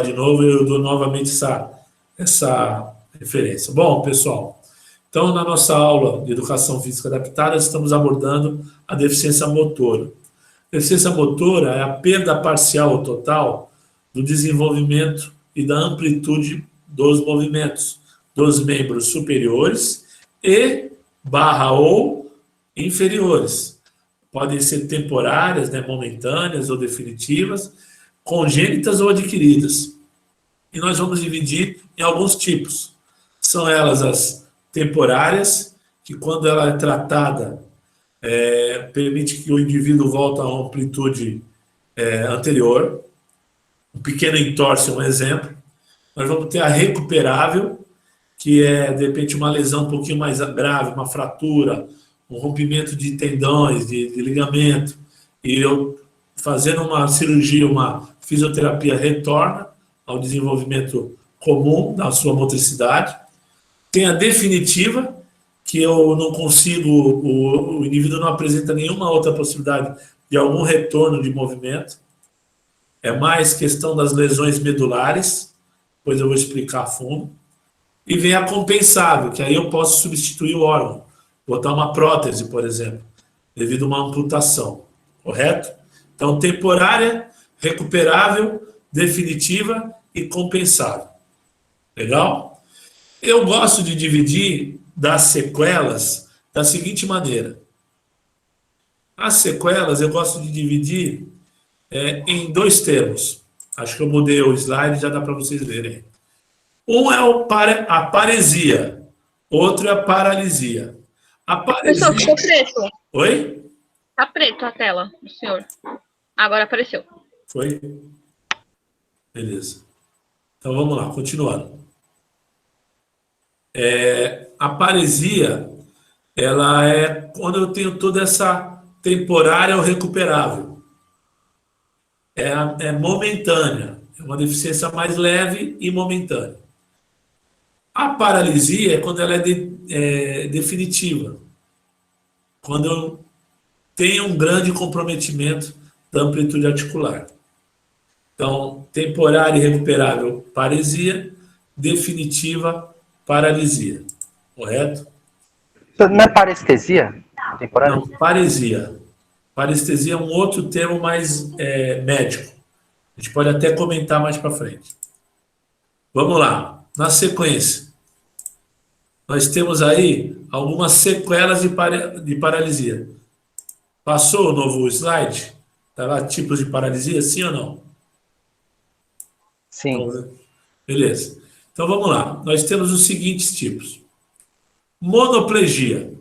de novo, eu dou novamente essa referência. Bom, pessoal, então na nossa aula de Educação Física Adaptada, estamos abordando a deficiência motora. A deficiência motora é a perda parcial ou total do desenvolvimento e da amplitude dos movimentos dos membros superiores e barra ou inferiores. Podem ser temporárias, né, momentâneas ou definitivas, congênitas ou adquiridas. E nós vamos dividir em alguns tipos. São elas as temporárias, que quando ela é tratada, permite que o indivíduo volte a uma amplitude anterior. Um pequeno entorse é um exemplo. Nós vamos ter a recuperável, que é, de repente, uma lesão um pouquinho mais grave, uma fratura, um rompimento de tendões, de ligamento, e eu, fazendo uma cirurgia, uma fisioterapia, retorna ao desenvolvimento comum da sua motricidade. Tem a definitiva, que eu não consigo, o indivíduo não apresenta nenhuma outra possibilidade de algum retorno de movimento. É mais questão das lesões medulares, depois eu vou explicar a fundo. E vem a compensável, que aí eu posso substituir o órgão, botar uma prótese, por exemplo, devido a uma amputação, correto? Então, temporária, recuperável, definitiva e compensável. Legal? Eu gosto de dividir das sequelas da seguinte maneira. As sequelas eu gosto de dividir em dois termos. Acho que eu mudei o slide, já dá para vocês verem. Um é a paresia, outro é a paralisia. A paresia... Professor, ficou preto. Oi? Tá preto a tela do senhor. Agora apareceu. Foi? Beleza. Então vamos lá, continuando. A paresia, ela é quando eu tenho toda essa temporária ou recuperável. É momentânea, é uma deficiência mais leve e momentânea. A paralisia é quando ela é definitiva, quando eu tenho um grande comprometimento da amplitude articular. Então, temporária e recuperável, paresia, definitiva, paralisia. Correto? Não é parestesia? Temporária? Não, paresia. Parestesia é um outro termo mais médico. A gente pode até comentar mais para frente. Vamos lá. Na sequência, nós temos aí algumas sequelas de paralisia. Passou o novo slide? Tá lá, tipos de paralisia, sim ou não? Sim. Então, beleza. Então vamos lá. Nós temos os seguintes tipos. Monoplegia.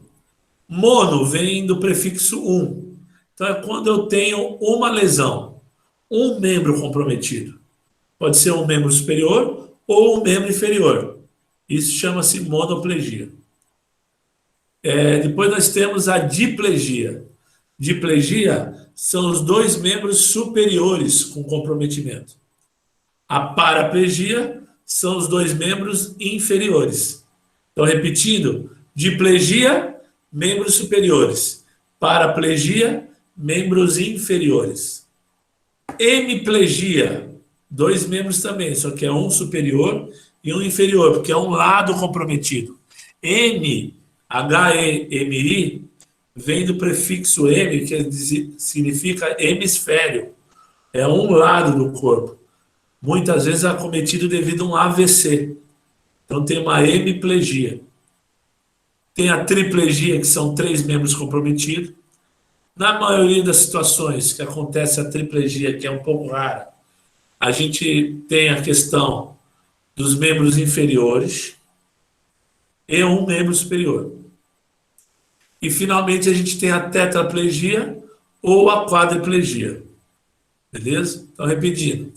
Mono vem do prefixo um. Então é quando eu tenho uma lesão, um membro comprometido. Pode ser um membro superior ou um membro inferior. Isso chama-se monoplegia. Depois nós temos a diplegia. Diplegia são os dois membros superiores com comprometimento. A paraplegia são os dois membros inferiores. Então, repetindo, diplegia, membros superiores. Paraplegia, membros inferiores. Hemiplegia, dois membros também, só que é um superior e um inferior, porque é um lado comprometido. H-E-M-I, vem do prefixo M, que significa hemisfério. É um lado do corpo. Muitas vezes é acometido devido a um AVC. Então tem uma hemiplegia. Tem a triplegia, que são três membros comprometidos. Na maioria das situações que acontece a triplegia, que é um pouco rara, a gente tem a questão dos membros inferiores e um membro superior. E, finalmente, a gente tem a tetraplegia ou a quadriplegia. Beleza? Então, repetindo.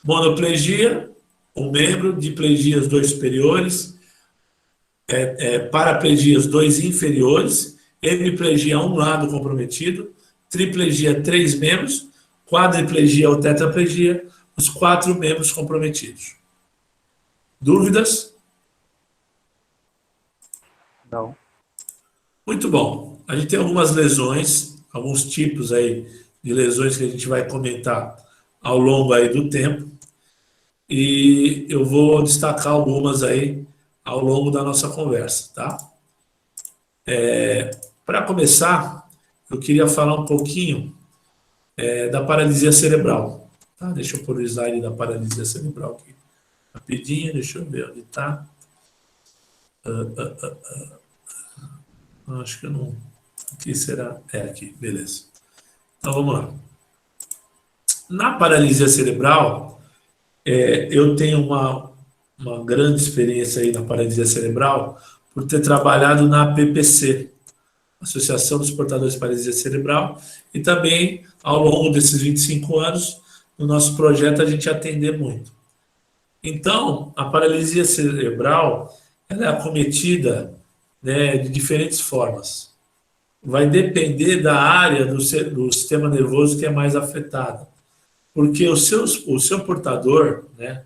Monoplegia, um membro. Diplegia, os dois superiores. Paraplegia, os dois inferiores. Hemiplegia, um lado comprometido. Triplegia, três membros. Quadriplegia ou tetraplegia, os quatro membros comprometidos. Dúvidas? Não. Muito bom. A gente tem algumas lesões, alguns tipos aí de lesões que a gente vai comentar ao longo aí do tempo. e eu vou destacar algumas aí ao longo da nossa conversa, tá? Para começar, eu queria falar um pouquinho da paralisia cerebral, tá? Deixa eu pôr o slide da paralisia cerebral aqui rapidinho, deixa eu ver onde está. Acho que eu não... Aqui será... aqui, beleza. Então, vamos lá. Na paralisia cerebral, eu tenho uma grande experiência aí na paralisia cerebral por ter trabalhado na PPC, Associação dos Portadores de Paralisia Cerebral, e também, ao longo desses 25 anos, no nosso projeto, a gente atender muito. Então, a paralisia cerebral, ela é acometida, né, de diferentes formas. Vai depender da área do sistema nervoso que é mais afetada. Porque o seu portador, né,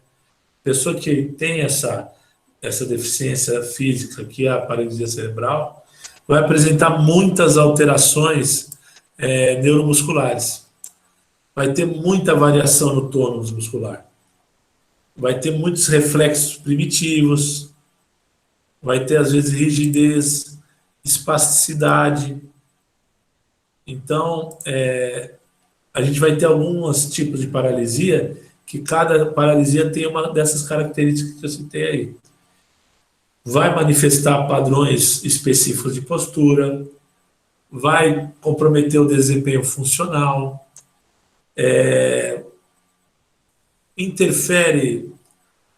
pessoa que tem essa deficiência física, que é a paralisia cerebral, vai apresentar muitas alterações neuromusculares. Vai ter muita variação no tônus muscular. Vai ter muitos reflexos primitivos, vai ter, às vezes, rigidez, espasticidade. Então, a gente vai ter alguns tipos de paralisia, que cada paralisia tem uma dessas características que eu citei aí. Vai manifestar padrões específicos de postura, vai comprometer o desempenho funcional, interfere,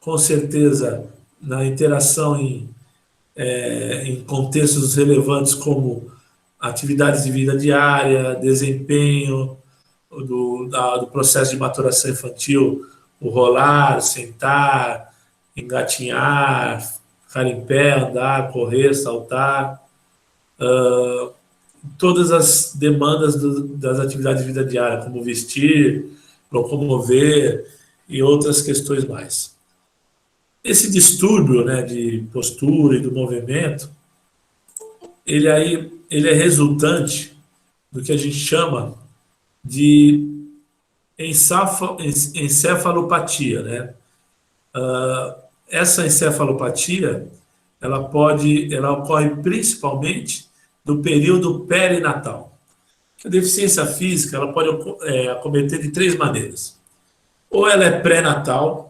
com certeza, na interação em contextos relevantes como atividades de vida diária, desempenho do processo de maturação infantil, o rolar, sentar, engatinhar, ficar em pé, andar, correr, saltar, todas as demandas das atividades de vida diária, como vestir, locomover e outras questões mais. Esse distúrbio, né, de postura e do movimento, ele é resultante do que a gente chama de encefalopatia, né? Essa encefalopatia, ela ocorre principalmente no período perinatal. A deficiência física, ela pode acometer de 3 maneiras. Ou ela é pré-natal,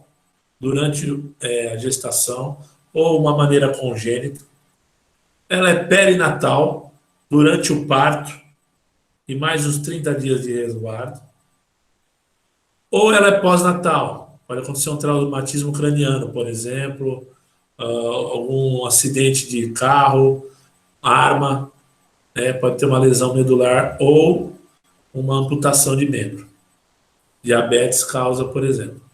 durante a gestação, ou uma maneira congênita. Ela é perinatal, durante o parto, e mais uns 30 dias de resguardo. Ou ela é pós-natal, pode acontecer um traumatismo craniano, por exemplo, algum acidente de carro, arma, pode ter uma lesão medular ou uma amputação de membro. Diabetes causa, por exemplo.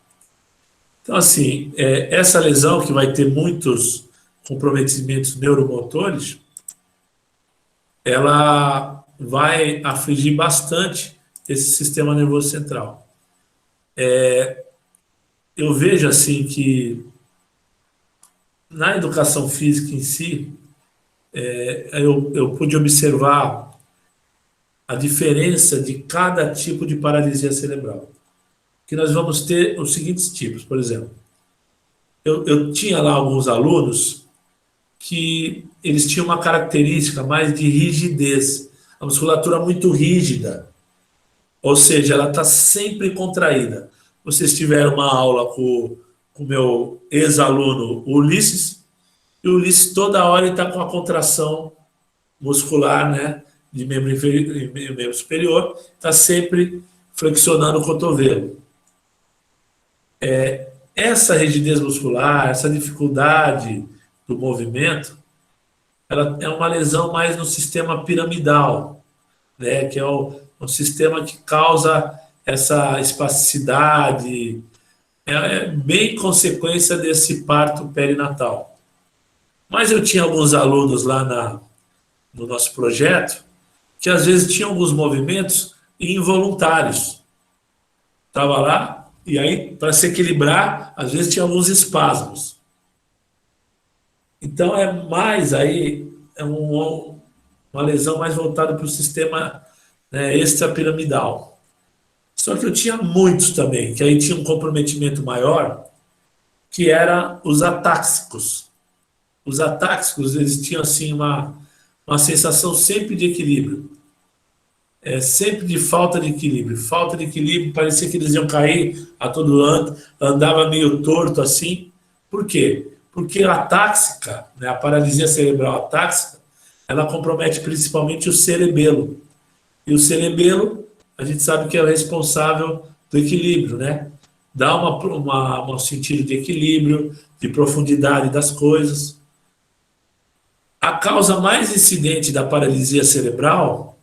Então, assim, essa lesão, que vai ter muitos comprometimentos neuromotores, ela vai afligir bastante esse sistema nervoso central. Eu vejo, assim, que na educação física em si, eu pude observar a diferença de cada tipo de paralisia cerebral. Que nós vamos ter os seguintes tipos, por exemplo. Eu tinha lá alguns alunos que eles tinham uma característica mais de rigidez, a musculatura muito rígida, ou seja, ela está sempre contraída. Vocês tiveram uma aula com o meu ex-aluno Ulisses, e o Ulisses toda hora está com a contração muscular, né, de membro inferior e membro superior, está sempre flexionando o cotovelo. Essa rigidez muscular, essa dificuldade do movimento, ela é uma lesão mais no sistema piramidal, né, que é um sistema que causa essa espasticidade, bem consequência desse parto perinatal. Mas eu tinha alguns alunos lá no nosso projeto que às vezes tinham alguns movimentos involuntários. Estava lá, e aí, para se equilibrar, às vezes tinha alguns espasmos. Então, uma lesão mais voltada para o sistema, né, extrapiramidal. Só que eu tinha muitos também, que aí tinha um comprometimento maior que eram os atáxicos. Os atáxicos, eles tinham assim uma sensação sempre de equilíbrio. Sempre de falta de equilíbrio. Falta de equilíbrio, parecia que eles iam cair a todo ano, andava meio torto assim. Por quê? Porque a atáxica, né, a paralisia cerebral atáxica, ela compromete principalmente o cerebelo. E o cerebelo, a gente sabe que é o responsável do equilíbrio, né? Dá um sentido de equilíbrio, de profundidade das coisas. A causa mais incidente da paralisia cerebral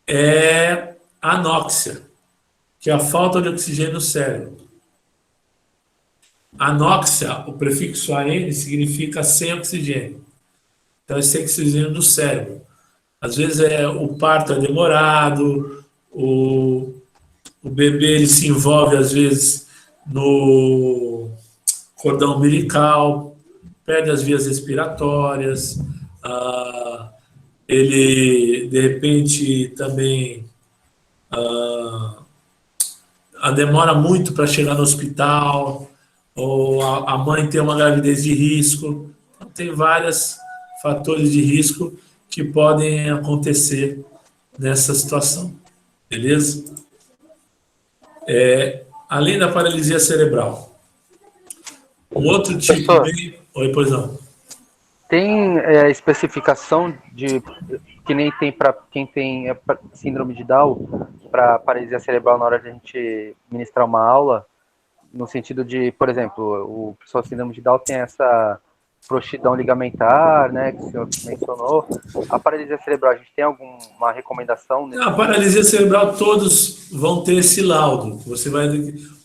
é a anóxia, que é a falta de oxigênio no cérebro. Anóxia, o prefixo AN, significa sem oxigênio. Então, é sem oxigênio no cérebro. Às vezes o parto é demorado, o bebê ele se envolve, às vezes, no cordão umbilical, perde as vias respiratórias, ele, de repente, também demora muito para chegar no hospital, ou a mãe tem uma gravidez de risco. Então, tem vários fatores de risco que podem acontecer nessa situação, beleza? Além da paralisia cerebral, um outro tipo bem... Oi, pois não. Tem especificação de que nem tem para quem tem síndrome de Down, para paralisia cerebral na hora de a gente ministrar uma aula, no sentido de, por exemplo, o pessoal com síndrome de Down tem essa frouxidão ligamentar, né, que o senhor mencionou. A paralisia cerebral, a gente tem alguma recomendação? A paralisia cerebral, todos vão ter esse laudo. Você vai...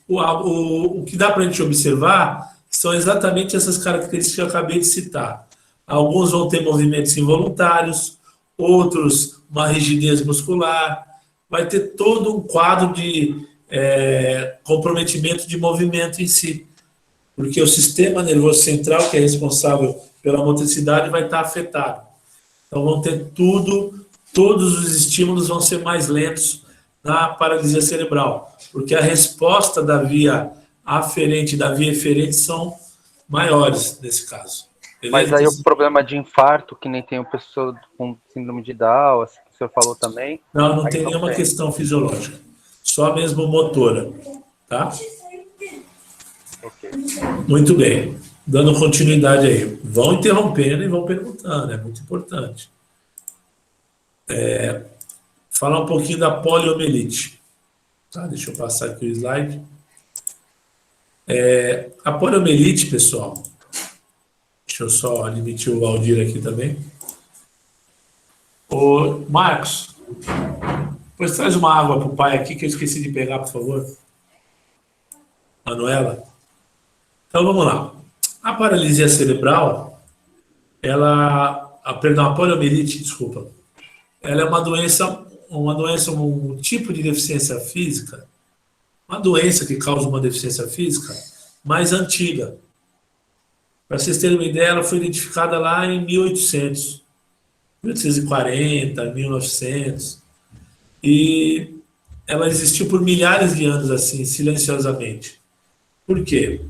O que dá para a gente observar são exatamente essas características que eu acabei de citar. Alguns vão ter movimentos involuntários, outros uma rigidez muscular, vai ter todo um quadro de comprometimento de movimento em si, porque o sistema nervoso central, que é responsável pela motricidade, vai estar afetado. Então vão ter todos os estímulos vão ser mais lentos na paralisia cerebral, porque a resposta da via aferente e da via eferente são maiores nesse caso. Mas aí o problema de infarto, que nem tem o pessoa com síndrome de Down, assim, que o senhor falou também... Não tem nenhuma questão fisiológica, só mesmo motora, tá? Okay. Muito bem, dando continuidade aí. Vão interrompendo e vão perguntando, é muito importante. Falar um pouquinho da poliomielite. Tá? Deixa eu passar aqui o slide. A poliomielite, pessoal, deixa eu só admitir o Valdir aqui também. Ô, Marcos, depois traz uma água para o pai aqui que eu esqueci de pegar, por favor. Manuela. Então, vamos lá. A paralisia cerebral, a poliomielite, desculpa, ela é uma doença, um tipo de deficiência física, uma doença que causa uma deficiência física mais antiga. Para vocês terem uma ideia, ela foi identificada lá em 1840, 1900, e ela existiu por milhares de anos, assim, silenciosamente. Por quê?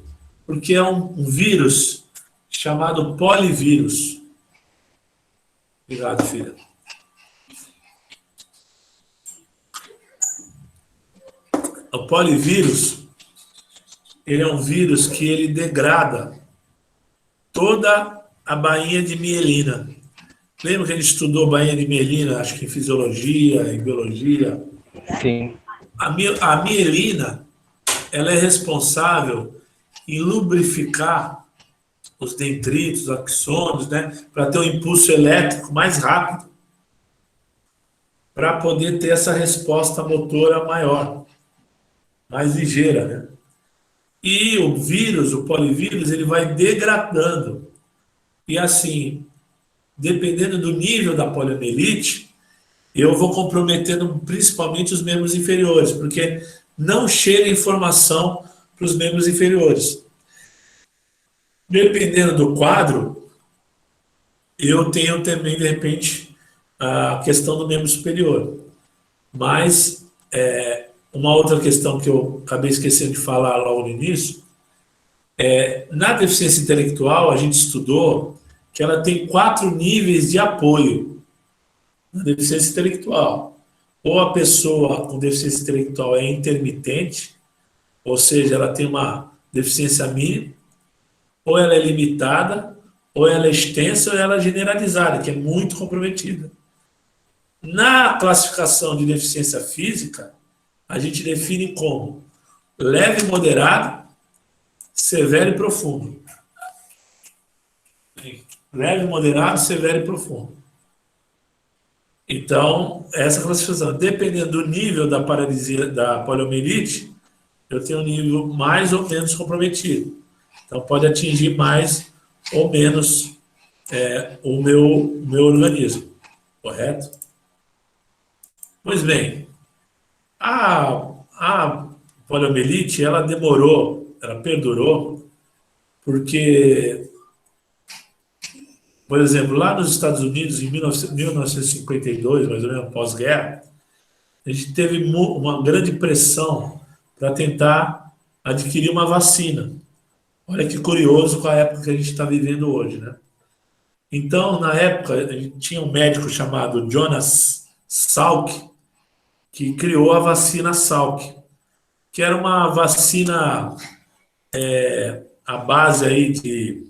Porque é um vírus chamado polivírus. Obrigado, filha. O polivírus, ele é um vírus que ele degrada toda a bainha de mielina. Lembra que a gente estudou bainha de mielina, acho que em fisiologia, em biologia? Sim. A mielina, ela é responsável em lubrificar os dendritos, os axônios, né, para ter um impulso elétrico mais rápido, para poder ter essa resposta motora maior, mais ligeira, né? E o vírus, o polivírus, ele vai degradando. E assim, dependendo do nível da poliomielite, eu vou comprometendo principalmente os membros inferiores, porque não chega informação para os membros inferiores. Dependendo do quadro, eu tenho também, de repente, a questão do membro superior. Mas, uma outra questão que eu acabei esquecendo de falar logo no início, Na deficiência intelectual, a gente estudou que ela tem 4 níveis de apoio na deficiência intelectual. Ou a pessoa com deficiência intelectual é intermitente, ou seja, ela tem uma deficiência mínima, ou ela é limitada, ou ela é extensa, ou ela é generalizada, que é muito comprometida. Na classificação de deficiência física, a gente define como leve e moderado, severo e profundo. Leve, moderado, severo e profundo. Então, essa classificação, dependendo do nível da paralisia, da poliomielite, eu tenho um nível mais ou menos comprometido. Então, pode atingir mais ou menos o meu organismo, correto? Pois bem, a poliomielite, ela perdurou, porque, por exemplo, lá nos Estados Unidos, em 1952, mais ou menos, pós-guerra, a gente teve uma grande pressão para tentar adquirir uma vacina. Olha que curioso com a época que a gente está vivendo hoje, né? Então, na época, a gente tinha um médico chamado Jonas Salk, que criou a vacina Salk, que era uma vacina à base aí de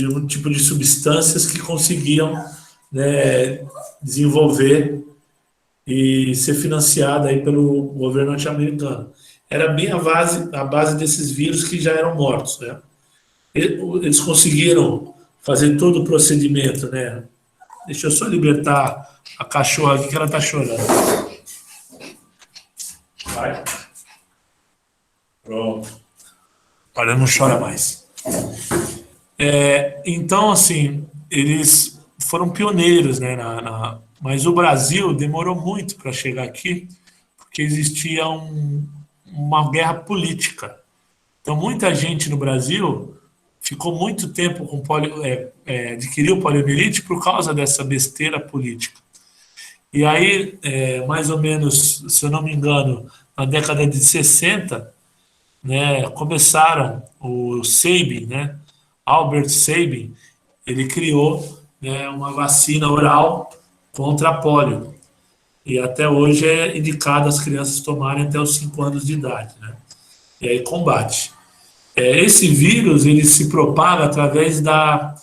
um tipo de substâncias que conseguiam, né, desenvolver e ser financiada aí pelo governo norte-americano. Era bem a base desses vírus que já eram mortos, né? Eles conseguiram fazer todo o procedimento, né? Deixa eu só libertar a cachorra aqui que ela está chorando. Vai. Pronto. Olha, não chora mais. Então, assim, eles foram pioneiros, né? Mas o Brasil demorou muito para chegar aqui, porque existia uma guerra política. Então, muita gente no Brasil ficou muito tempo com adquiriu poliomielite por causa dessa besteira política. E aí, mais ou menos, se eu não me engano, na década de 60, né, começaram o Sabin, né, Albert Sabin, ele criou, né, uma vacina oral contra a polio. E até hoje é indicado as crianças tomarem até os 5 anos de idade, né? E aí combate. Esse vírus, ele se propaga através da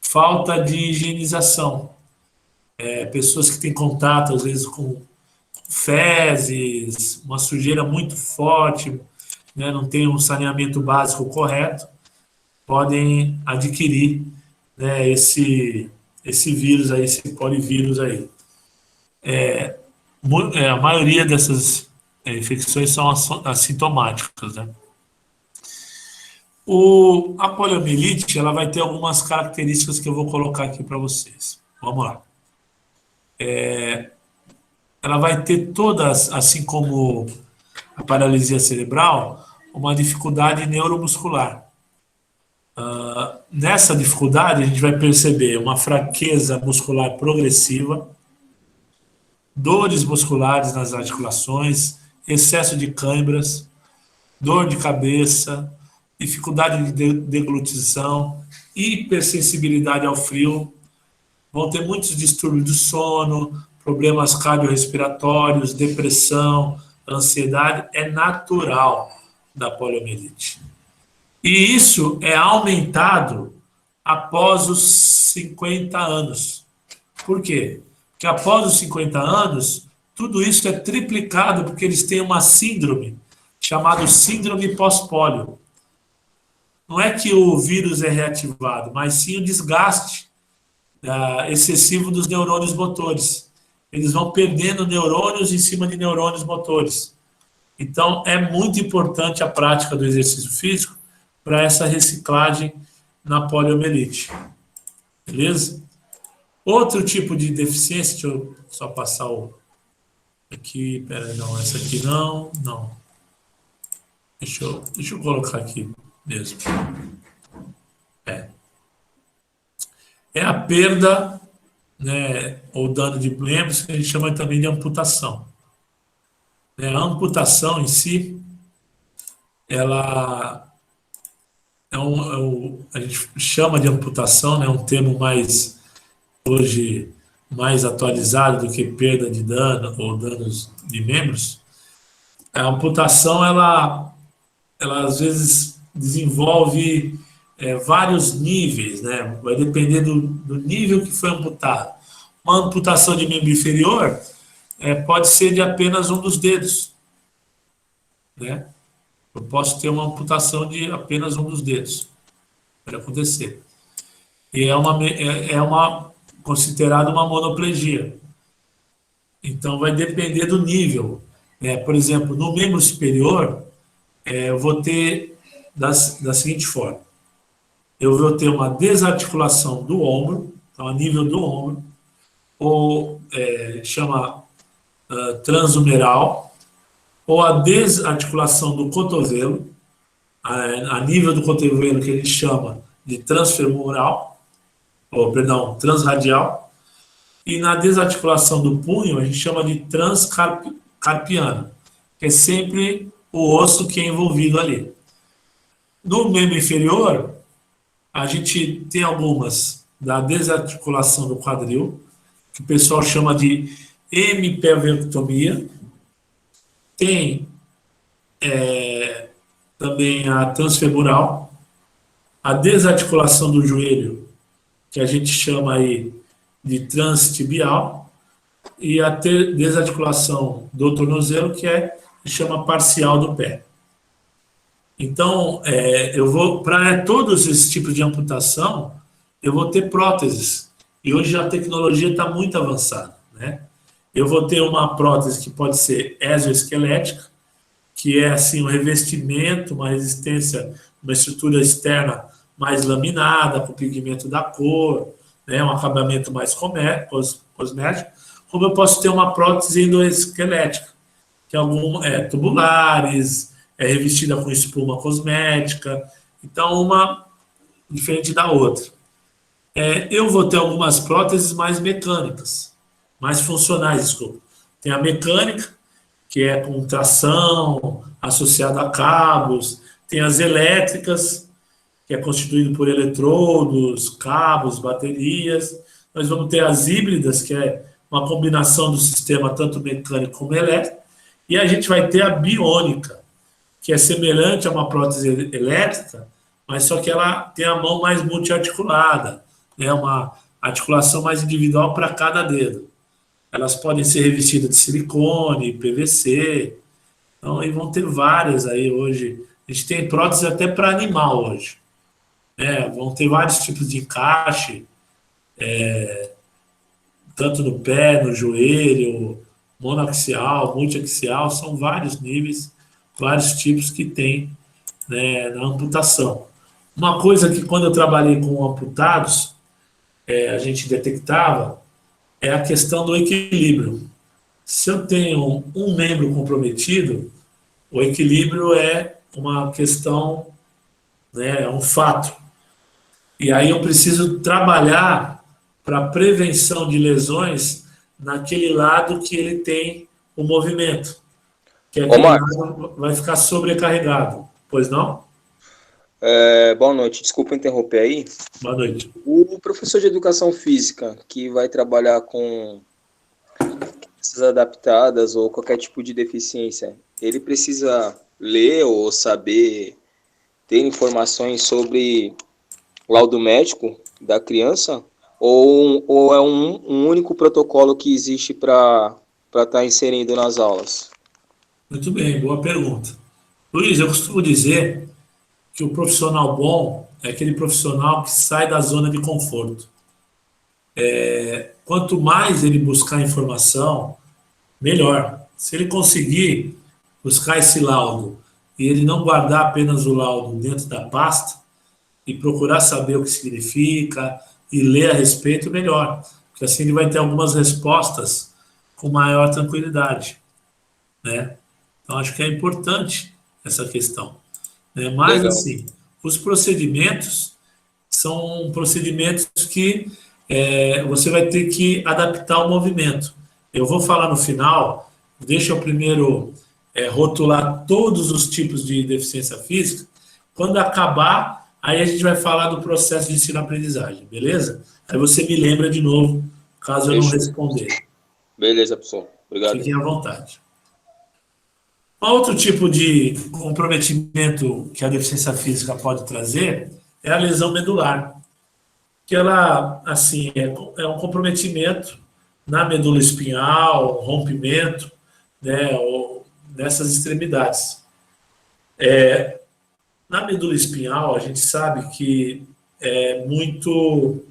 falta de higienização. Pessoas que têm contato, às vezes, com fezes, uma sujeira muito forte, né, não tem um saneamento básico correto, podem adquirir, né, esse vírus aí, esse polivírus aí. A maioria dessas infecções são assintomáticas, né? A poliomielite, ela vai ter algumas características que eu vou colocar aqui para vocês. Vamos lá. Ela vai ter todas, assim como a paralisia cerebral, uma dificuldade neuromuscular. Nessa dificuldade, a gente vai perceber uma fraqueza muscular progressiva, dores musculares nas articulações, excesso de câimbras, dor de cabeça, dificuldade de deglutição, hipersensibilidade ao frio, vão ter muitos distúrbios do sono, problemas cardiorrespiratórios, depressão, ansiedade, é natural da poliomielite. E isso é aumentado após os 50 anos. Por quê? Porque após os 50 anos, tudo isso é triplicado porque eles têm uma síndrome chamada síndrome pós-pólio. Não é que o vírus é reativado, mas sim o desgaste excessivo dos neurônios motores. Eles vão perdendo neurônios em cima de neurônios motores. Então, é muito importante a prática do exercício físico para essa reciclagem na poliomielite. Beleza? Outro tipo de deficiência, deixa eu só passar aqui, não, essa aqui não. Deixa eu colocar aqui mesmo. É a perda, né, ou dano de membros, que a gente chama também de amputação. A amputação em si, ela a gente chama de amputação, né, um termo mais, hoje, mais atualizado do que perda de dano ou danos de membros. A amputação, ela às vezes desenvolve vários níveis, né? Vai depender do nível que foi amputado. Uma amputação de membro inferior pode ser de apenas um dos dedos, né? Eu posso ter uma amputação de apenas um dos dedos. Pode acontecer. E é considerada uma monoplegia. Então, vai depender do nível. Por exemplo, no membro superior, eu vou ter da seguinte forma. Eu vou ter uma desarticulação do ombro, então, a nível do ombro, ou chama transhumeral, ou a desarticulação do cotovelo, a nível do cotovelo, que ele chama de transfemoral, ou, perdão, transradial, e na desarticulação do punho, a gente chama de transcarpiana, que é sempre o osso que é envolvido ali. No membro inferior, a gente tem algumas da desarticulação do quadril, que o pessoal chama de hemipelvectomia. Tem também a transfemoral, a desarticulação do joelho, que a gente chama aí de transtibial, e a desarticulação do tornozelo, que chama parcial do pé. Então, para todos esses tipos de amputação, eu vou ter próteses. E hoje a tecnologia está muito avançada, né? Eu vou ter uma prótese que pode ser exoesquelética, que é assim um revestimento, uma resistência, uma estrutura externa mais laminada, com pigmento da cor, né, um acabamento mais cosmético, como eu posso ter uma prótese endoesquelética, que é tubulares, é revestida com espuma cosmética, então uma diferente da outra. Eu vou ter algumas próteses mais mecânicas, mais funcionais, desculpa. Tem a mecânica, que é com tração, associada a cabos, tem as elétricas, que é constituído por eletrodos, cabos, baterias. Nós vamos ter as híbridas, que é uma combinação do sistema tanto mecânico como elétrico, e a gente vai ter a biônica, que é semelhante a uma prótese elétrica, mas só que ela tem a mão mais multiarticulada, né? Uma articulação mais individual para cada dedo. Elas podem ser revestidas de silicone, PVC, então aí vão ter várias aí hoje. A gente tem prótese até para animal hoje. Vão ter vários tipos de encaixe, tanto no pé, no joelho, monoaxial, multiaxial, são vários níveis, vários tipos que tem, né, na amputação. Uma coisa que quando eu trabalhei com amputados, a gente detectava, é a questão do equilíbrio. Se eu tenho um membro comprometido, o equilíbrio é uma questão, né, é um fato. E aí eu preciso trabalhar para prevenção de lesões naquele lado que ele tem o movimento, que aquele lado vai ficar sobrecarregado. Pois não? Boa noite, desculpa interromper aí. Boa noite. O professor de educação física que vai trabalhar com crianças adaptadas ou qualquer tipo de deficiência, ele precisa ler ou saber, ter informações sobre o laudo médico da criança? Ou é um único protocolo que existe para estar inserindo nas aulas? Muito bem, boa pergunta. Luiz, eu costumo dizer que o profissional bom é aquele profissional que sai da zona de conforto. Quanto mais ele buscar informação, melhor. Se ele conseguir buscar esse laudo e ele não guardar apenas o laudo dentro da pasta e procurar saber o que significa e ler a respeito, melhor. Porque assim ele vai ter algumas respostas com maior tranquilidade, né? Então, acho que é importante essa questão. Mas, Legal. assim, os procedimentos são procedimentos que você vai ter que adaptar o movimento. Eu vou falar no final, deixa eu primeiro rotular todos os tipos de deficiência física. Quando acabar, aí a gente vai falar do processo de ensino-aprendizagem, beleza? Aí você me lembra de novo, caso eu não responder. Beleza, professor. Obrigado. Fiquem à vontade. Outro tipo de comprometimento que a deficiência física pode trazer é a lesão medular, que ela, assim, é um comprometimento na medula espinhal, rompimento, né, ou nessas extremidades. Na medula espinhal, a gente sabe que é muito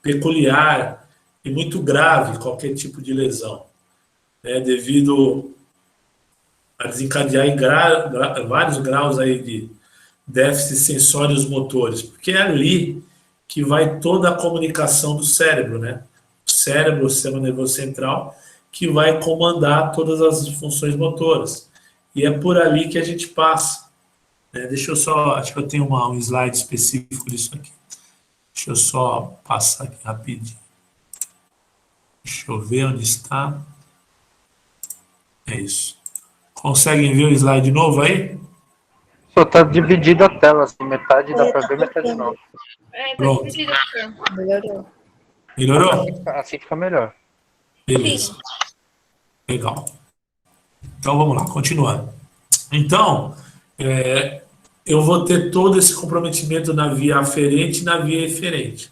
peculiar e muito grave qualquer tipo de lesão, né, devido a desencadear em vários graus aí de déficits sensórios motores, porque é ali que vai toda a comunicação do cérebro, né? O cérebro, o sistema nervoso central, que vai comandar todas as funções motoras. E é por ali que a gente passa. Deixa eu só, acho que eu tenho um slide específico disso aqui. Deixa eu só passar aqui rapidinho. Deixa eu ver onde está. É isso. Conseguem ver o slide novo aí? Só tá dividida a tela, assim, metade dá para ver, metade não. Pronto. Melhorou. Melhorou? Assim fica melhor. Beleza. Legal. Então vamos lá, continuando. Então, eu vou ter todo esse comprometimento na via aferente e na via eferente.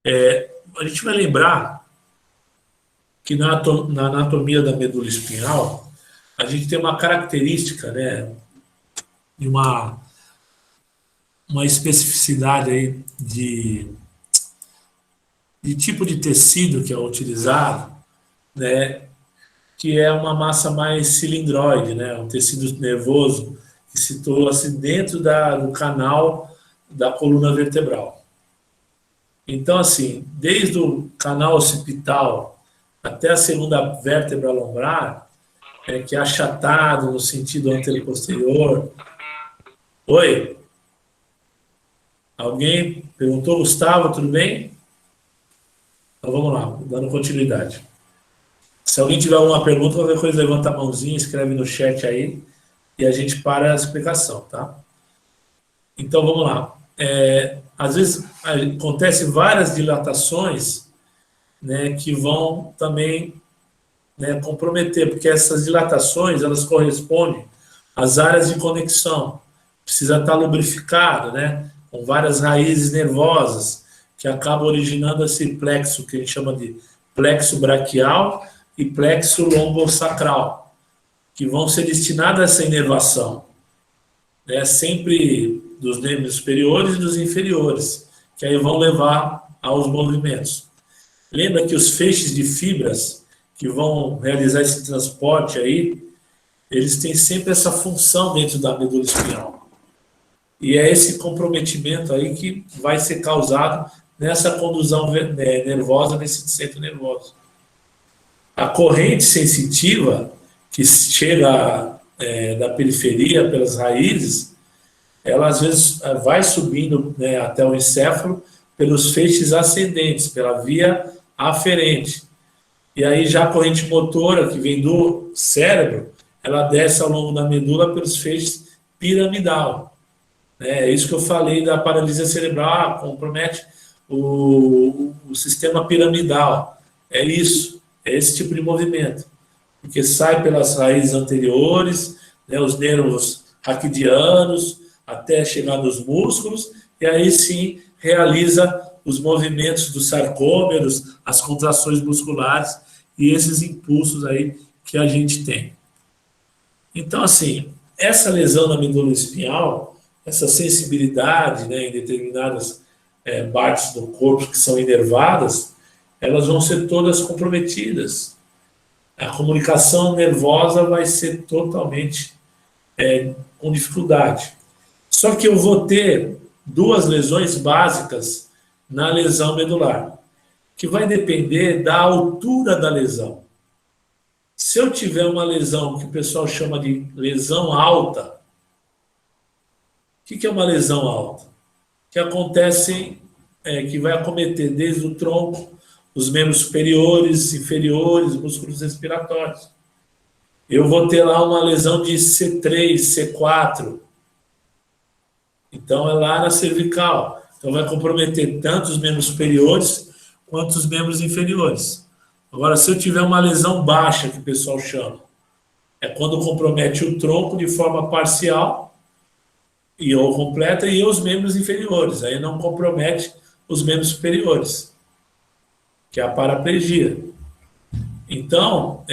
A gente vai lembrar que na anatomia da medula espinhal, a gente tem uma característica, né, de uma especificidade aí de tipo de tecido que é utilizado, né, que é uma massa mais cilindroide, né, um tecido nervoso que se situa-se dentro do canal da coluna vertebral. Então, assim, desde o canal occipital até a segunda vértebra lombar, que é achatado no sentido anteroposterior. Oi? Alguém perguntou? Gustavo, tudo bem? Então vamos lá, dando continuidade. Se alguém tiver alguma pergunta, qualquer coisa, levanta a mãozinha, escreve no chat aí e a gente para a explicação, tá? Então vamos lá. Às vezes acontecem várias dilatações, né, que vão também, né, comprometer, porque essas dilatações elas correspondem às áreas de conexão. Precisa estar lubrificado, né, com várias raízes nervosas que acabam originando esse plexo que a gente chama de plexo braquial e plexo lombosacral, que vão ser destinados a essa inervação, né, sempre dos membros superiores e dos inferiores, que aí vão levar aos movimentos. Lembra que os feixes de fibras que vão realizar esse transporte aí, eles têm sempre essa função dentro da medula espinhal. E é esse comprometimento aí que vai ser causado nessa condução nervosa, nesse centro nervoso. A corrente sensitiva, que chega da periferia pelas raízes, ela às vezes vai subindo, né, até o encéfalo pelos feixes ascendentes, pela via aferente. E aí já a corrente motora, que vem do cérebro, ela desce ao longo da medula pelos feixes piramidal. É isso que eu falei da paralisia cerebral, compromete o sistema piramidal. É isso, é esse tipo de movimento. Porque sai pelas raízes anteriores, né, os nervos raquidianos, até chegar nos músculos, e aí sim realiza os movimentos dos sarcômeros, as contrações musculares e esses impulsos aí que a gente tem. Então, assim, essa lesão na medula espinhal, essa sensibilidade, né, em determinadas partes do corpo que são inervadas, elas vão ser todas comprometidas. A comunicação nervosa vai ser totalmente com dificuldade. Só que eu vou ter duas lesões básicas na lesão medular, que vai depender da altura da lesão. Se eu tiver uma lesão que o pessoal chama de lesão alta, o que é uma lesão alta? Que acontece, que vai acometer desde o tronco, os membros superiores, inferiores, músculos respiratórios. eu vou ter lá uma lesão de C3, C4. Então, é lá na cervical. Então, vai comprometer tanto os membros superiores quanto os membros inferiores. Agora, se eu tiver uma lesão baixa, que o pessoal chama, é quando compromete o tronco de forma parcial ou completa e os membros inferiores. Aí não compromete os membros superiores, que é a paraplegia. Então,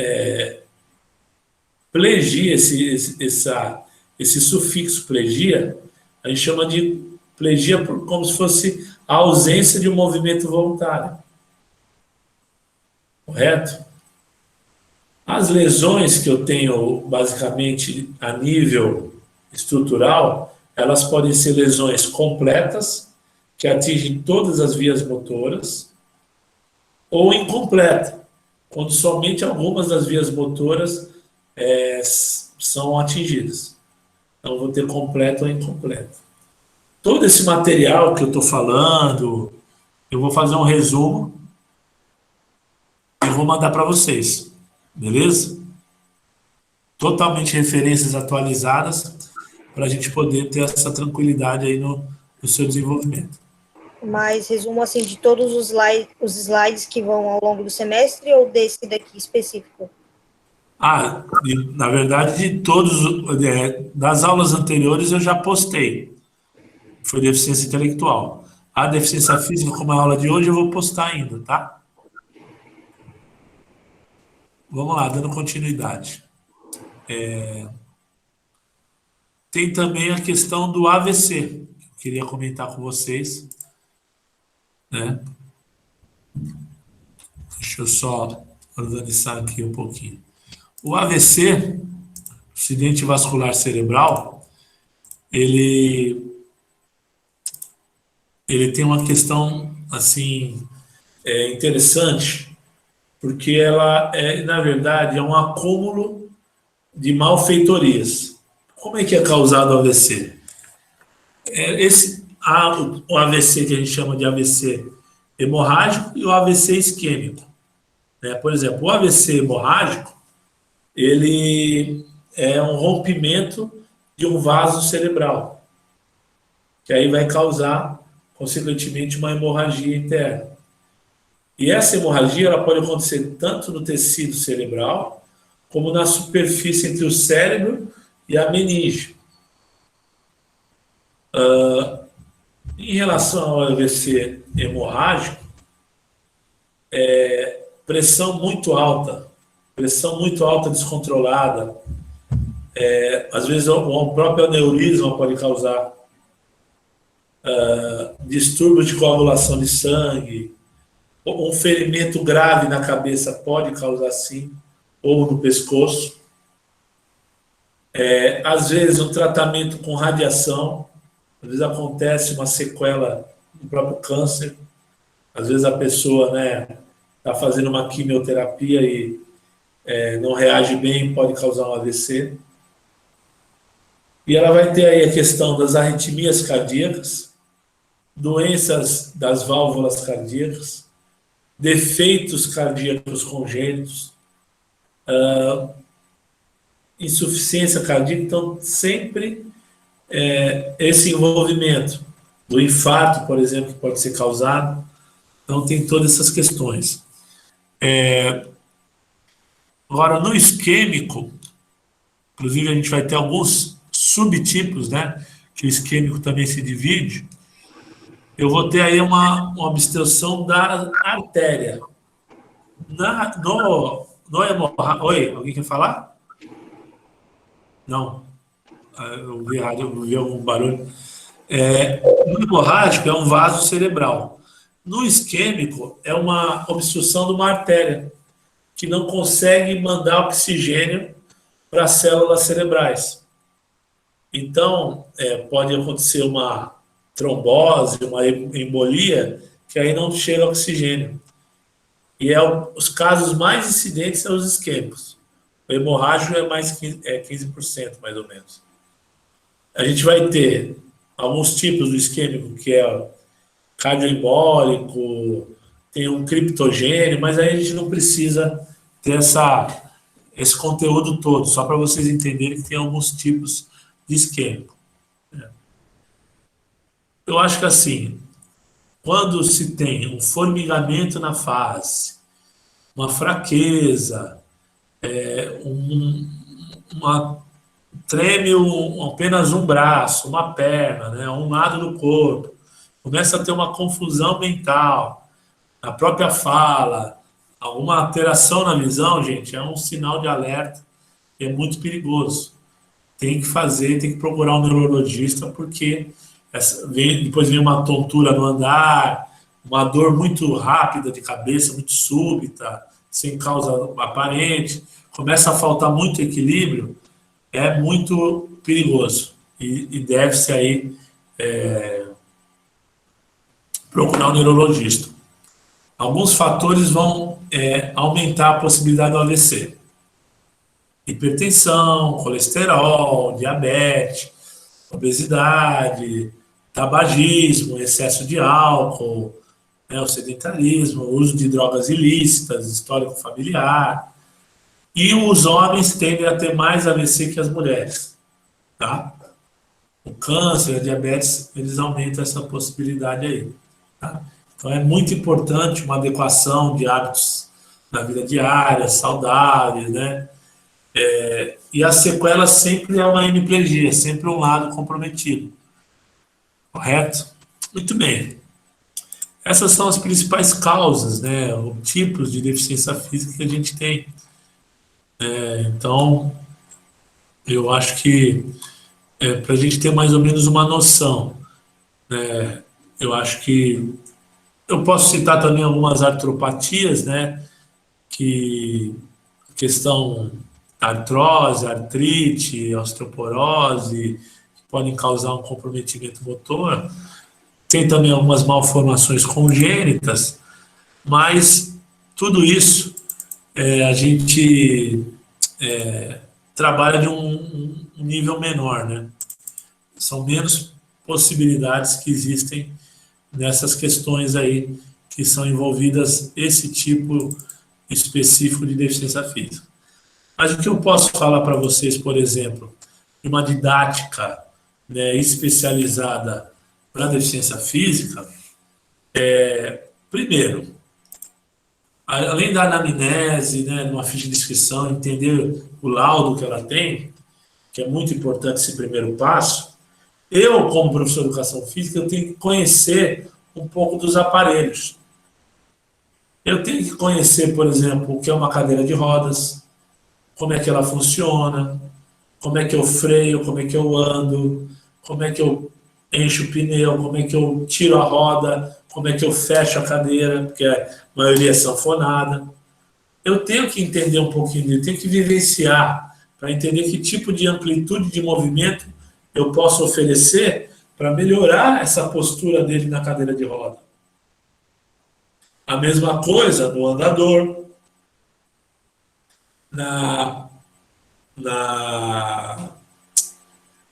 plegia, esse sufixo plegia, a gente chama de plegia como se fosse a ausência de um movimento voluntário. Correto? As lesões que eu tenho, basicamente, a nível estrutural, elas podem ser lesões completas, que atingem todas as vias motoras, ou incompleta, quando somente algumas das vias motoras são atingidas. Então, eu vou ter completo ou incompleto. Todo esse material que eu estou falando, eu vou fazer um resumo e vou mandar para vocês, beleza? Totalmente referências atualizadas para a gente poder ter essa tranquilidade aí no seu desenvolvimento. Mas resumo assim de todos os slides que vão ao longo do semestre ou desse daqui específico? Na verdade, de todos, das aulas anteriores eu já postei. Foi deficiência intelectual. A deficiência física, como é a aula de hoje, eu vou postar ainda, tá? Vamos lá, dando continuidade. Tem também a questão do AVC, que eu queria comentar com vocês, né? Deixa eu só organizar aqui um pouquinho. O AVC, acidente vascular cerebral, ele tem uma questão assim interessante, porque ela na verdade, é um acúmulo de malfeitorias. Como é que é causado o AVC? O AVC que a gente chama de AVC hemorrágico e o AVC isquêmico, né? Por exemplo, o AVC hemorrágico, ele é um rompimento de um vaso cerebral, que aí vai causar, consequentemente, uma hemorragia interna. E essa hemorragia ela pode acontecer tanto no tecido cerebral, como na superfície entre o cérebro e a meninge. Em relação ao AVC hemorrágico, pressão muito alta descontrolada, às vezes o próprio aneurisma pode causar distúrbio de coagulação de sangue, um ferimento grave na cabeça pode causar sim, ou no pescoço. Às vezes um tratamento com radiação, às vezes acontece uma sequela do próprio câncer, às vezes a pessoa está fazendo uma quimioterapia e não reage bem, pode causar um AVC. E ela vai ter aí a questão das arritmias cardíacas, doenças das válvulas cardíacas, defeitos cardíacos congênitos, insuficiência cardíaca. Então, sempre esse envolvimento do infarto, por exemplo, que pode ser causado. Então, tem todas essas questões. Agora, no isquêmico, inclusive a gente vai ter alguns subtipos, né? Que o isquêmico também se divide. Eu vou ter aí uma obstrução da artéria. Oi, alguém quer falar? Não. Eu vi errado, eu vi algum barulho. No hemorrágico é um vaso cerebral. No isquêmico é uma obstrução de uma artéria que não consegue mandar oxigênio para as células cerebrais. Então, pode acontecer uma trombose, uma embolia, que aí não chega oxigênio. E os casos mais incidentes são os isquêmicos. O hemorrágico é 15%, mais ou menos. A gente vai ter alguns tipos do isquêmico, que é cardioembólico, tem um criptogênio, mas aí a gente não precisa ter esse conteúdo todo, só para vocês entenderem que tem alguns tipos de esquema. Eu acho que assim, quando se tem um formigamento na face, uma fraqueza, treme apenas um braço, uma perna, né, um lado do corpo, começa a ter uma confusão mental, na própria fala, alguma alteração na visão, gente, é um sinal de alerta e é muito perigoso. Tem que procurar um neurologista, porque depois vem uma tontura no andar, uma dor muito rápida de cabeça, muito súbita, sem causa aparente, começa a faltar muito equilíbrio, é muito perigoso. E deve-se aí procurar um neurologista. Alguns fatores vão aumentar a possibilidade do AVC. Hipertensão, colesterol, diabetes, obesidade, tabagismo, excesso de álcool, o sedentarismo, o uso de drogas ilícitas, histórico familiar. E os homens tendem a ter mais AVC que as mulheres. Tá? O câncer, a diabetes, eles aumentam essa possibilidade aí. Tá? Então é muito importante uma adequação de hábitos na vida diária, saudáveis, né? E a sequela sempre é uma hemiplegia, sempre um lado comprometido. Correto? Muito bem. Essas são as principais causas, né? Ou tipos de deficiência física que a gente tem. Então, eu acho que para a gente ter mais ou menos uma noção, né? Eu acho que eu posso citar também algumas artropatias, né? Que questão artrose, artrite, osteoporose, que podem causar um comprometimento motor. Tem também algumas malformações congênitas, mas tudo isso a gente trabalha de um nível menor, né? São menos possibilidades que existem nessas questões aí que são envolvidas esse tipo específico de deficiência física. Mas o que eu posso falar para vocês, por exemplo, de uma didática, né, especializada para deficiência física, primeiro, além da anamnese, né, numa ficha de inscrição, entender o laudo que ela tem, que é muito importante esse primeiro passo, eu, como professor de educação física, eu tenho que conhecer um pouco dos aparelhos. Eu tenho que conhecer, por exemplo, o que é uma cadeira de rodas, como é que ela funciona, como é que eu freio, como é que eu ando, como é que eu encho o pneu, como é que eu tiro a roda, como é que eu fecho a cadeira, porque a maioria é sanfonada. Eu tenho que entender um pouquinho disso, tenho que vivenciar para entender que tipo de amplitude de movimento eu posso oferecer para melhorar essa postura dele na cadeira de roda. A mesma coisa no andador, na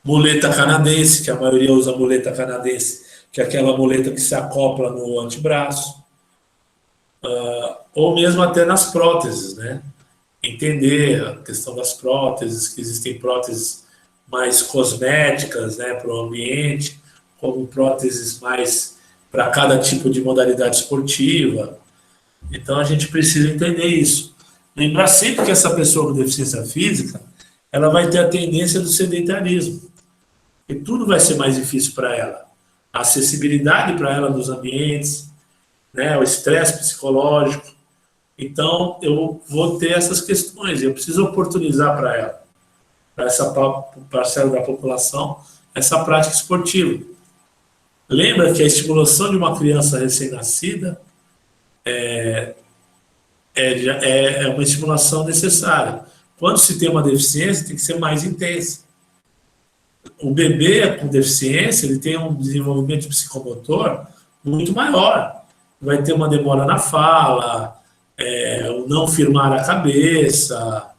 muleta canadense, que a maioria usa a muleta canadense, que é aquela muleta que se acopla no antebraço, ou mesmo até nas próteses, né? Entender a questão das próteses, que existem próteses mais cosméticas, né, para o ambiente, como próteses mais para cada tipo de modalidade esportiva. Então a gente precisa entender isso. Lembrar sempre que essa pessoa com deficiência física, ela vai ter a tendência do sedentarismo. E tudo vai ser mais difícil para ela. A acessibilidade para ela nos ambientes, né, o estresse psicológico. Então, eu vou ter essas questões. Eu preciso oportunizar para ela, para essa parcela da população, essa prática esportiva. Lembra que a estimulação de uma criança recém-nascida é uma estimulação necessária. Quando se tem uma deficiência, tem que ser mais intensa. O bebê com deficiência, ele tem um desenvolvimento psicomotor muito maior. Vai ter uma demora na fala, o não firmar a cabeça,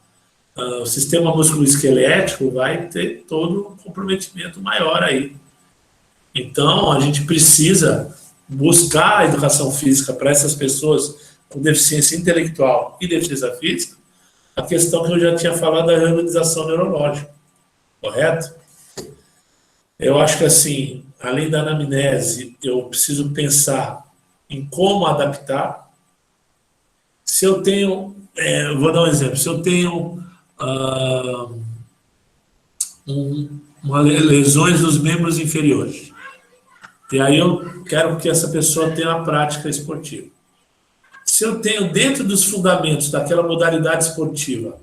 o sistema musculoesquelético vai ter todo um comprometimento maior aí. Então, a gente precisa buscar a educação física para essas pessoas com deficiência intelectual e deficiência física, a questão que eu já tinha falado da reorganização neurológica, correto? Eu acho que, assim, além da anamnese, eu preciso pensar em como adaptar. Se eu tenho, vou dar um exemplo, se eu tenho lesões dos membros inferiores, e aí eu quero que essa pessoa tenha uma prática esportiva. Se eu tenho dentro dos fundamentos daquela modalidade esportiva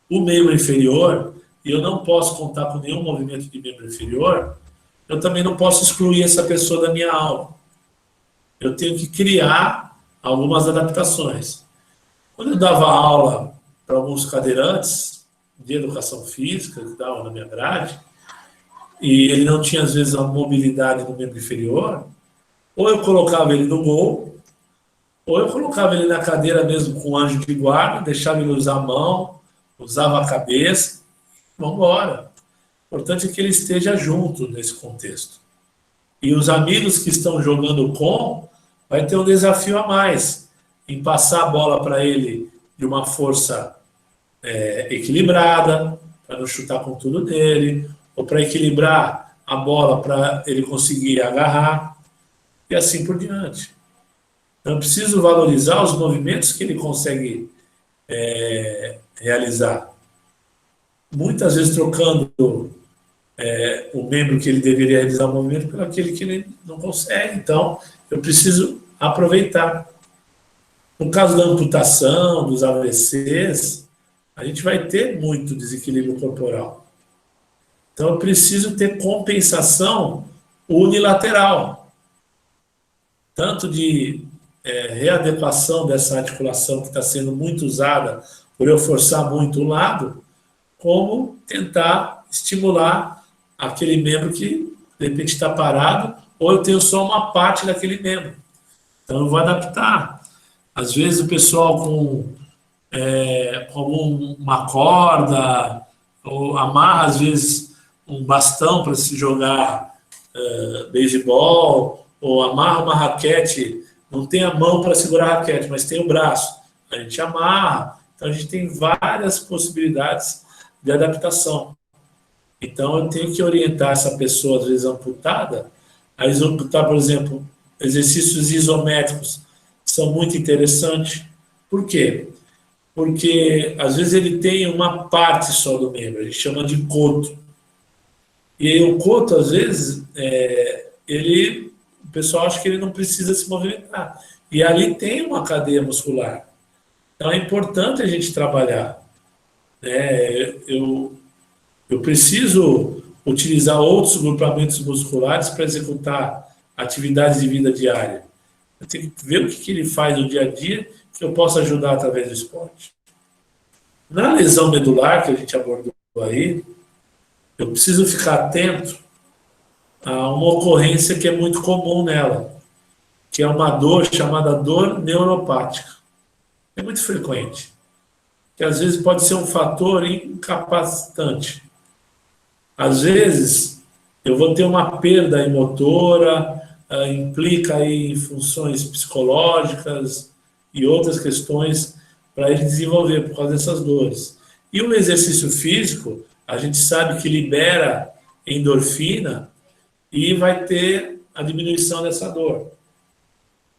o membro inferior, e eu não posso contar com nenhum movimento de membro inferior, eu também não posso excluir essa pessoa da minha aula. Eu tenho que criar algumas adaptações. Quando eu dava aula para alguns cadeirantes de educação física, que davam na minha grade, e ele não tinha, às vezes, a mobilidade no membro inferior, ou eu colocava ele no gol, ou eu colocava ele na cadeira mesmo com anjo de guarda, deixava ele usar a mão, usava a cabeça, vamos embora. O importante é que ele esteja junto nesse contexto. E os amigos que estão jogando com, vai ter um desafio a mais, em passar a bola para ele de uma força equilibrada, para não chutar com tudo nele, ou para equilibrar a bola para ele conseguir agarrar, e assim por diante. Então, eu preciso valorizar os movimentos que ele consegue realizar. Muitas vezes trocando o membro que ele deveria realizar o movimento pelo aquele que ele não consegue. Então, eu preciso aproveitar. No caso da amputação, dos AVCs, a gente vai ter muito desequilíbrio corporal. Então, eu preciso ter compensação unilateral. Tanto de readequação dessa articulação que está sendo muito usada por eu forçar muito o lado, como tentar estimular aquele membro que, de repente, está parado, ou eu tenho só uma parte daquele membro. Então, eu vou adaptar. Às vezes, o pessoal com uma corda, ou amarra, às vezes, um bastão para se jogar beisebol, ou amarra uma raquete, não tem a mão para segurar a raquete, mas tem o braço. A gente amarra. Então, a gente tem várias possibilidades de adaptação. Então, eu tenho que orientar essa pessoa, às vezes, amputada, a executar, por exemplo, exercícios isométricos, que são muito interessantes. Por quê? Porque, às vezes, ele tem uma parte só do membro, a gente chama de coto. E aí, o coto, às vezes, o pessoal acha que ele não precisa se movimentar. E ali tem uma cadeia muscular. Então, é importante a gente trabalhar. Eu preciso utilizar outros grupamentos musculares para executar atividades de vida diária. Eu tenho que ver o que ele faz no dia a dia que eu possa ajudar através do esporte. Na lesão medular, que a gente abordou aí, eu preciso ficar atento a uma ocorrência que é muito comum nela, que é uma dor chamada dor neuropática. É muito frequente, que às vezes pode ser um fator incapacitante. Às vezes, eu vou ter uma perda motora, implica aí em funções psicológicas e outras questões para ele desenvolver por causa dessas dores. E o exercício físico, a gente sabe que libera endorfina e vai ter a diminuição dessa dor.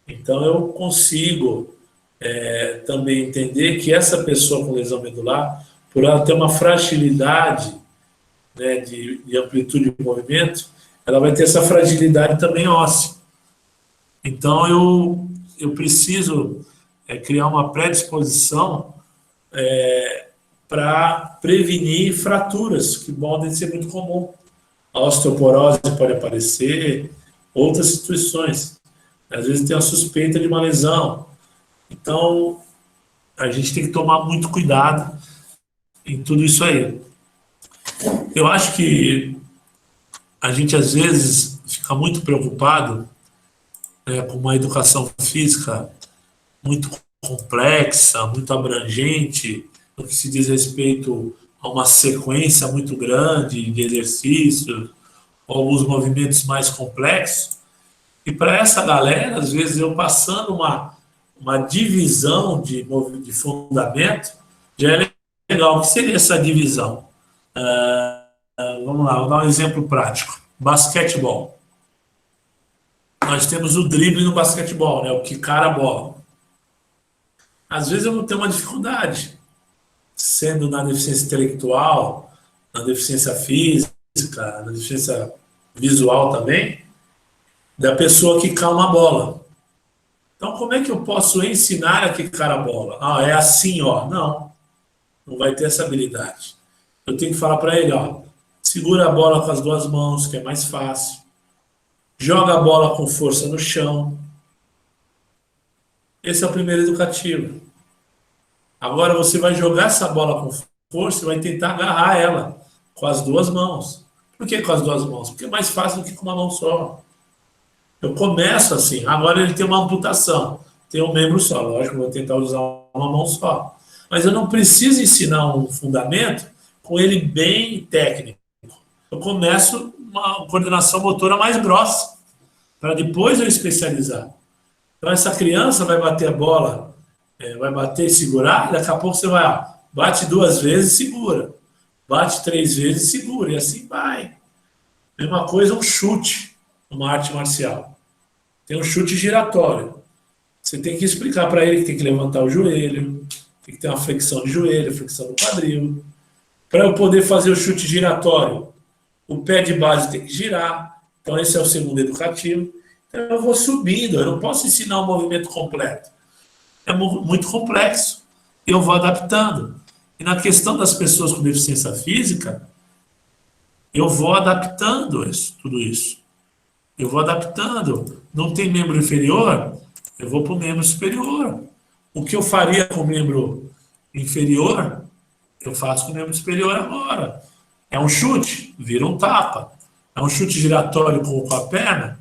Então, eu consigo também entender que essa pessoa com lesão medular, por ela ter uma fragilidade, né, de amplitude de movimento, ela vai ter essa fragilidade também óssea. Então, eu preciso criar uma predisposição para prevenir fraturas, que podem ser muito comum. A osteoporose pode aparecer, outras situações. Às vezes tem a suspeita de uma lesão. Então, a gente tem que tomar muito cuidado em tudo isso aí. Eu acho que a gente, às vezes, fica muito preocupado com uma educação física muito complexa, muito abrangente, no que se diz respeito a uma sequência muito grande de exercícios, alguns movimentos mais complexos. E para essa galera, às vezes, eu passando uma divisão de fundamento, já é legal. O que seria essa divisão? Vamos lá, vou dar um exemplo prático. Basquetebol. Nós temos o drible no basquetebol, né? O quicar a bola. Às vezes eu vou ter uma dificuldade, sendo na deficiência intelectual, na deficiência física, na deficiência visual também, da pessoa quicar uma bola. Então, como é que eu posso ensinar a quicar a bola? Ah, é assim, ó. Não vai ter essa habilidade. Eu tenho que falar para ele, ó, segura a bola com as duas mãos, que é mais fácil. Joga a bola com força no chão. Esse é o primeiro educativo. Agora você vai jogar essa bola com força e vai tentar agarrar ela com as duas mãos. Por que com as duas mãos? Porque é mais fácil do que com uma mão só. Eu começo assim, agora ele tem uma amputação, tem um membro só, lógico, vou tentar usar uma mão só. Mas eu não preciso ensinar um fundamento com ele bem técnico. Eu começo uma coordenação motora mais grossa, para depois eu especializar. Então essa criança vai bater a bola, vai bater e segurar, e daqui a pouco você vai, ó, bate 2 vezes e segura. Bate 3 vezes e segura, e assim vai. Mesma coisa um chute, uma arte marcial. Tem um chute giratório. Você tem que explicar para ele que tem que levantar o joelho, tem que ter uma flexão de joelho, flexão do quadril. Para eu poder fazer o chute giratório, o pé de base tem que girar. Então esse é o segundo educativo. Então eu vou subindo, eu não posso ensinar um movimento completo. É muito complexo. Eu vou adaptando. E na questão das pessoas com deficiência física, eu vou adaptando tudo isso. Eu vou adaptando. Não tem membro inferior, eu vou para o membro superior. O que eu faria com o membro inferior, eu faço com o membro superior agora. É um chute, vira um tapa. É um chute giratório com a perna,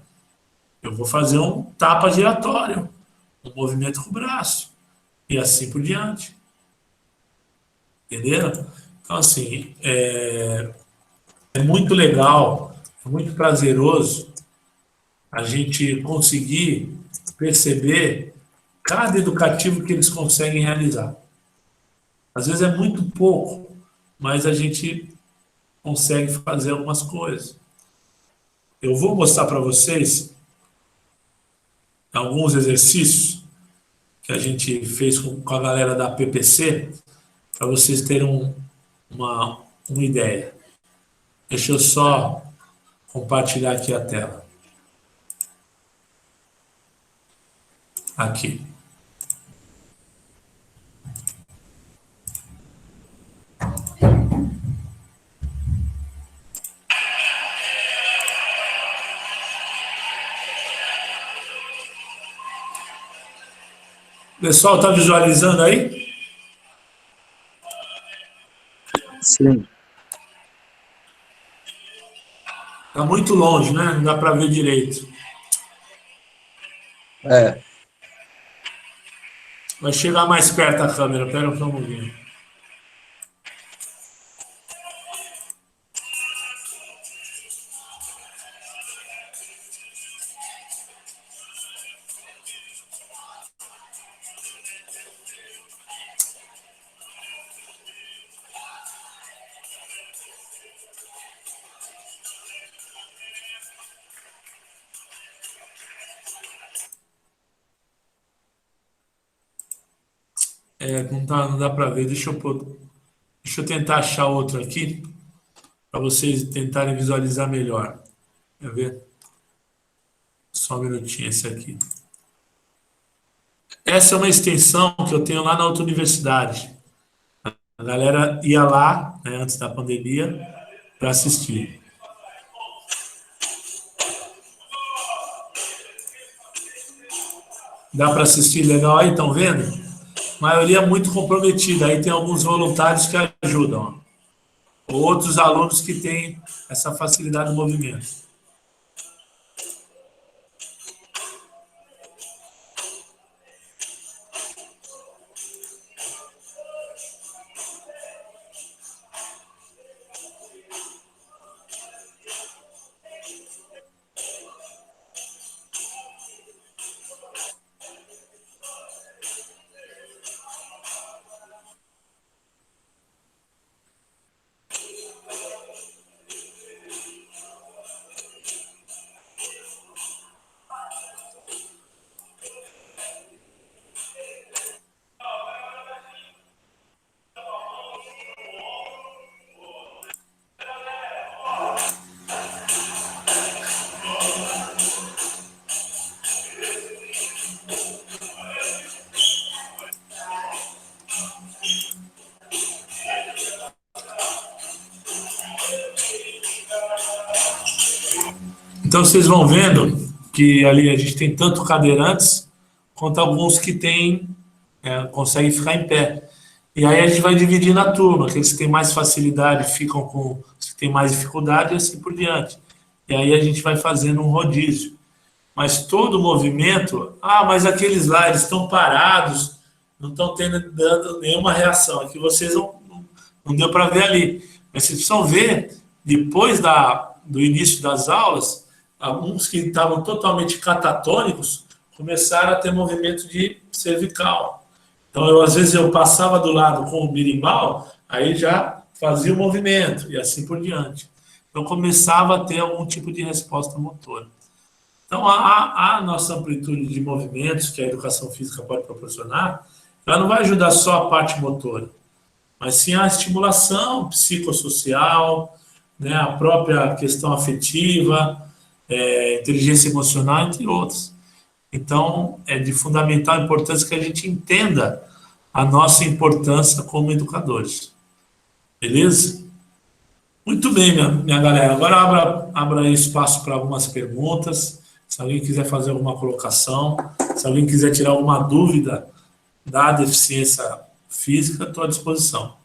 eu vou fazer um tapa giratório, um movimento com o braço. E assim por diante. Entenderam? Então, assim, é muito legal, é muito prazeroso a gente conseguir perceber cada educativo que eles conseguem realizar. Às vezes é muito pouco, mas a gente consegue fazer algumas coisas. Eu vou mostrar para vocês alguns exercícios que a gente fez com a galera da PPC, para vocês terem uma ideia. Deixa eu só compartilhar aqui a tela. Aqui. Pessoal, está visualizando aí? Sim. Está muito longe, né? Não dá para ver direito. É. Vai chegar mais perto a câmera. Pera um pouquinho. Não dá para ver. Deixa eu tentar achar outro aqui para vocês tentarem visualizar melhor. Quer ver? Só um minutinho esse aqui. Essa é uma extensão que eu tenho lá na outra universidade. A galera ia lá, né, antes da pandemia, para assistir. Dá para assistir legal aí, estão vendo? Maioria muito comprometida. Aí tem alguns voluntários que ajudam. Ó. Outros alunos que têm essa facilidade do movimento. Então, vocês vão vendo que ali a gente tem tanto cadeirantes quanto alguns que conseguem ficar em pé. E aí a gente vai dividir a turma, aqueles que têm mais facilidade ficam com os que têm mais dificuldade e assim por diante. E aí a gente vai fazendo um rodízio. Mas todo o movimento, mas aqueles lá, eles estão parados, não estão dando nenhuma reação. Aqui vocês não deu para ver ali. Mas vocês precisam ver, depois do início das aulas, alguns que estavam totalmente catatônicos começaram a ter movimento de cervical. Então, às vezes, eu passava do lado com o berimbau, aí já fazia o movimento, e assim por diante. Então, começava a ter algum tipo de resposta motora. Então, a nossa amplitude de movimentos que a educação física pode proporcionar, ela não vai ajudar só a parte motora, mas sim a estimulação psicossocial, né, a própria questão afetiva, inteligência emocional, entre outros. Então, é de fundamental importância que a gente entenda a nossa importância como educadores. Beleza? Muito bem, minha galera. Agora abra espaço para algumas perguntas. Se alguém quiser fazer alguma colocação, se alguém quiser tirar alguma dúvida da deficiência física, estou à disposição.